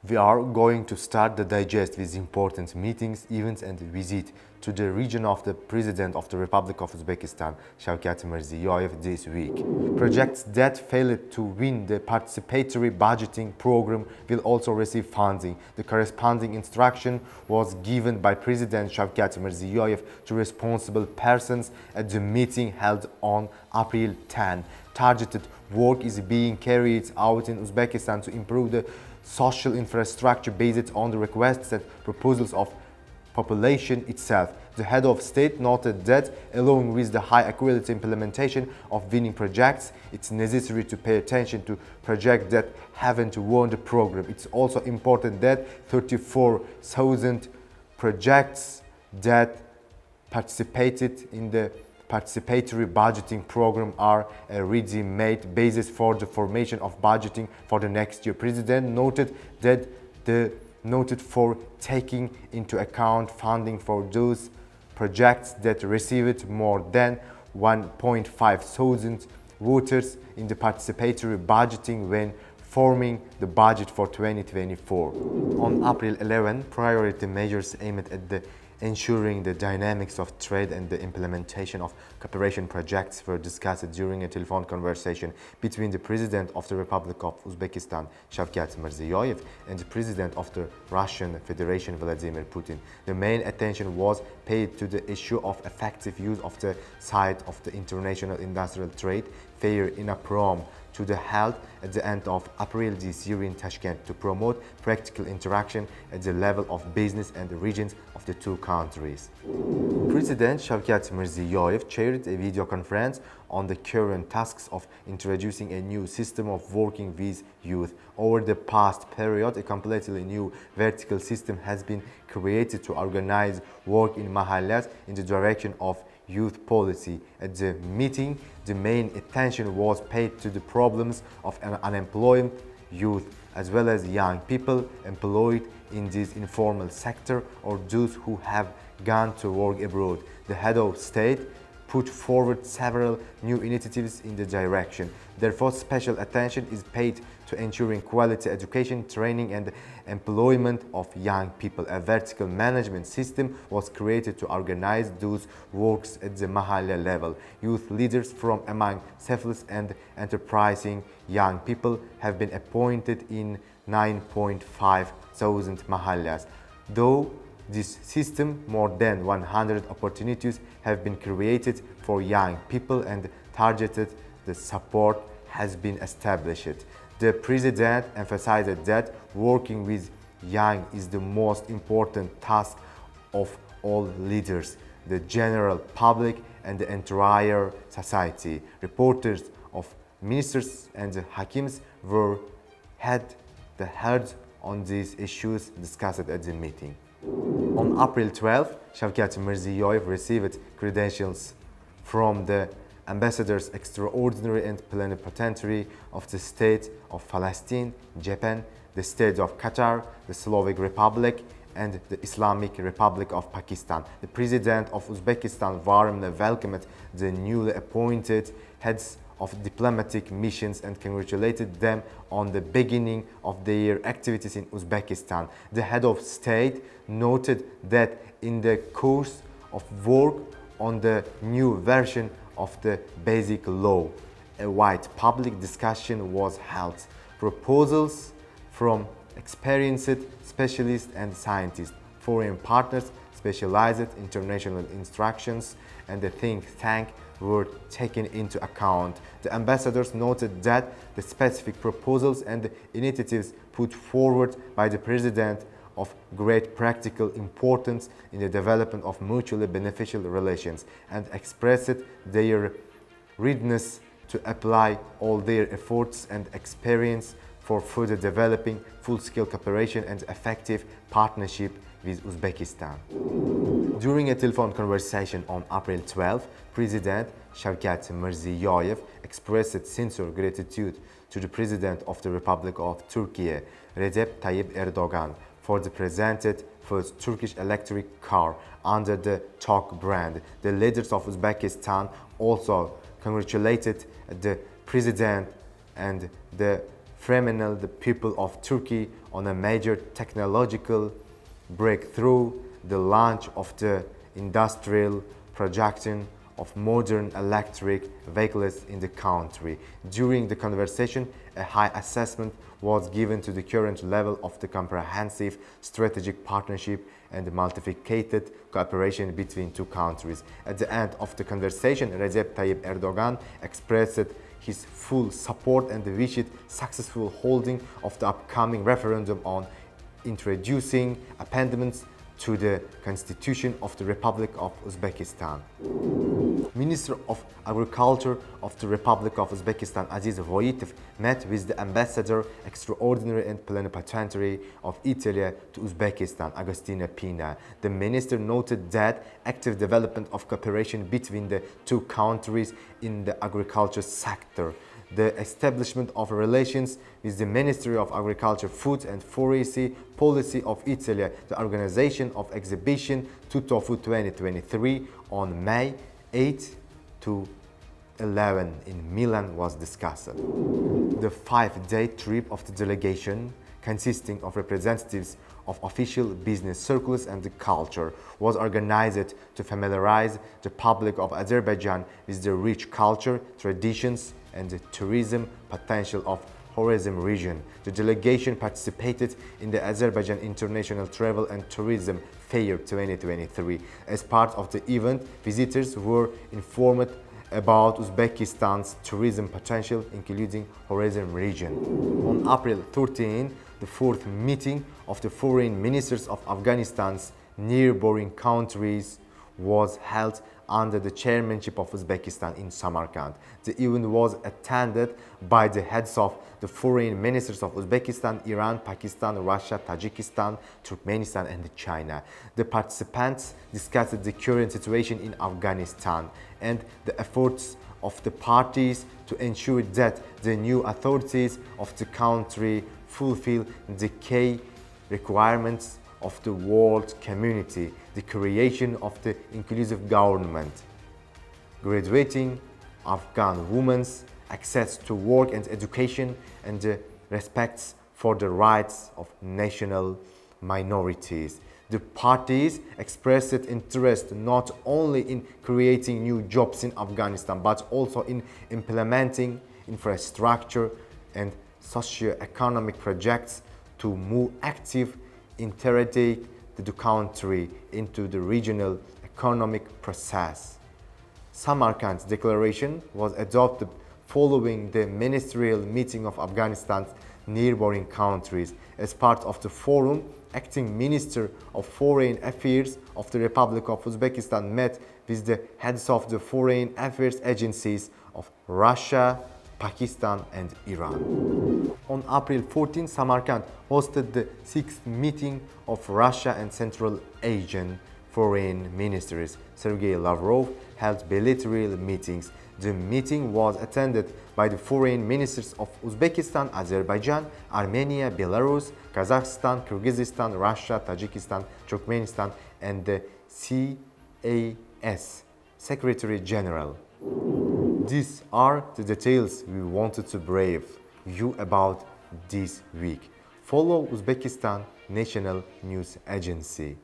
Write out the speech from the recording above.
We are going to start the digest with important meetings, events and visit to the region of the President of the Republic of Uzbekistan, Shavkat Mirziyoyev, this week. Projects that failed to win the participatory budgeting program will also receive funding. The corresponding instruction was given by President Shavkat Mirziyoyev to responsible persons at the meeting held on April 10. Targeted work is being carried out in Uzbekistan to improve the social infrastructure based on the requests and proposals of population itself. The head of state noted that, along with the high quality implementation of winning projects, it's necessary to pay attention to projects that haven't won the program. It's also important that 34,000 projects that participated in the participatory budgeting program are a ready-made basis for the formation of budgeting for the next year. President noted that for taking into account funding for those projects that received more than 1.5 thousand voters in the participatory budgeting when forming the budget for 2024. On April 11, priority measures aimed at ensuring the dynamics of trade and the implementation of cooperation projects were discussed during a telephone conversation between the President of the Republic of Uzbekistan, Shavkat Mirziyoyev, and the President of the Russian Federation, Vladimir Putin. The main attention was paid to the issue of effective use of the site of the International Industrial Trade Fair INAPROM to the held at the end of April this year in Tashkent to promote practical interaction at the level of business and the regions of the two countries. President Shavkat Mirziyoyev chaired a video conference on the current tasks of introducing a new system of working with youth. Over the past period, a completely new vertical system has been created to organize work in mahallas in the direction of youth policy. At the meeting, the main attention was paid to the problems of unemployed youth, as well as young people employed in this informal sector or those who have gone to work abroad. The head of state put forward several new initiatives in the direction. Therefore, special attention is paid to ensuring quality education, training and employment of young people. A vertical management system was created to organize those works at the mahalla level. Youth leaders from among selfless and enterprising young people have been appointed in 9.5 thousand mahallas. Though this system, more than 100 opportunities have been created for young people and targeted the support has been established. The President emphasized that working with young is the most important task of all leaders, the general public and the entire society. Reporters of ministers and hakims were had the heard on these issues discussed at the meeting. On April 12, Shavkat Mirziyoyev received credentials from the ambassadors extraordinary and plenipotentiary of the State of Palestine, Japan, the State of Qatar, the Slovak Republic, and the Islamic Republic of Pakistan. The President of Uzbekistan warmly welcomed the newly appointed heads of diplomatic missions and congratulated them on the beginning of their activities in Uzbekistan. The head of state noted that in the course of work on the new version of the Basic Law, a wide public discussion was held. Proposals from experienced specialists and scientists, foreign partners, specialized international instructions, and the think tank were taken into account. The ambassadors noted that the specific proposals and initiatives put forward by the President of great practical importance in the development of mutually beneficial relations and expressed their readiness to apply all their efforts and experience for further developing full-scale cooperation and effective partnership with Uzbekistan. During a telephone conversation on April 12, President Shavkat Mirziyoyev expressed sincere gratitude to the President of the Republic of Turkey, Recep Tayyip Erdogan, for the presented first Turkish electric car under the TOG brand. The leaders of Uzbekistan also congratulated the President and the framing the people of Turkey on a major technological breakthrough, the launch of the industrial production of modern electric vehicles in the country. During the conversation, a high assessment was given to the current level of the comprehensive strategic partnership and the multifaceted cooperation between two countries. At the end of the conversation, Recep Tayyip Erdogan expressed his full support and wished successful holding of the upcoming referendum on introducing amendments to the Constitution of the Republic of Uzbekistan. Minister of Agriculture of the Republic of Uzbekistan, Aziz Voitov, met with the Ambassador Extraordinary and Plenipotentiary of Italy to Uzbekistan, Agostino Pina. The minister noted that active development of cooperation between the two countries in the agriculture sector, the establishment of relations with the Ministry of Agriculture, Food and Forestry Policy of Italy, the organization of exhibition Tuttofood 2023 on May 8 to 11 in Milan was discussed. The 5-day trip of the delegation, consisting of representatives of official business circles and the culture, was organized to familiarize the public of Azerbaijan with the rich culture, traditions, and the tourism potential of Khorasan region. The delegation participated in the Azerbaijan International Travel and Tourism Fair 2023. As part of the event, visitors were informed about Uzbekistan's tourism potential, including Khorasan region. On April 13, the fourth meeting of the foreign ministers of Afghanistan's neighboring countries was held under the chairmanship of Uzbekistan in Samarkand. The event was attended by the heads of the foreign ministers of Uzbekistan, Iran, Pakistan, Russia, Tajikistan, Turkmenistan, and China. The participants discussed the current situation in Afghanistan and the efforts of the parties to ensure that the new authorities of the country fulfill the key requirements of the world community, the creation of the inclusive government, graduating Afghan women's access to work and education, and the respect for the rights of national minorities. The parties expressed interest not only in creating new jobs in Afghanistan, but also in implementing infrastructure and socio-economic projects to move active integrate the country into the regional economic process. Samarkand's declaration was adopted following the ministerial meeting of Afghanistan's neighboring countries. As part of the forum, acting Minister of Foreign Affairs of the Republic of Uzbekistan met with the heads of the foreign affairs agencies of Russia, Pakistan, and Iran. On April 14, Samarkand hosted the 6th meeting of Russia and Central Asian foreign ministers. Sergei Lavrov held bilateral meetings. The meeting was attended by the foreign ministers of Uzbekistan, Azerbaijan, Armenia, Belarus, Kazakhstan, Kyrgyzstan, Russia, Tajikistan, Turkmenistan, and the CAS Secretary General. These are the details we wanted to brief you about this week. Follow Uzbekistan National News Agency.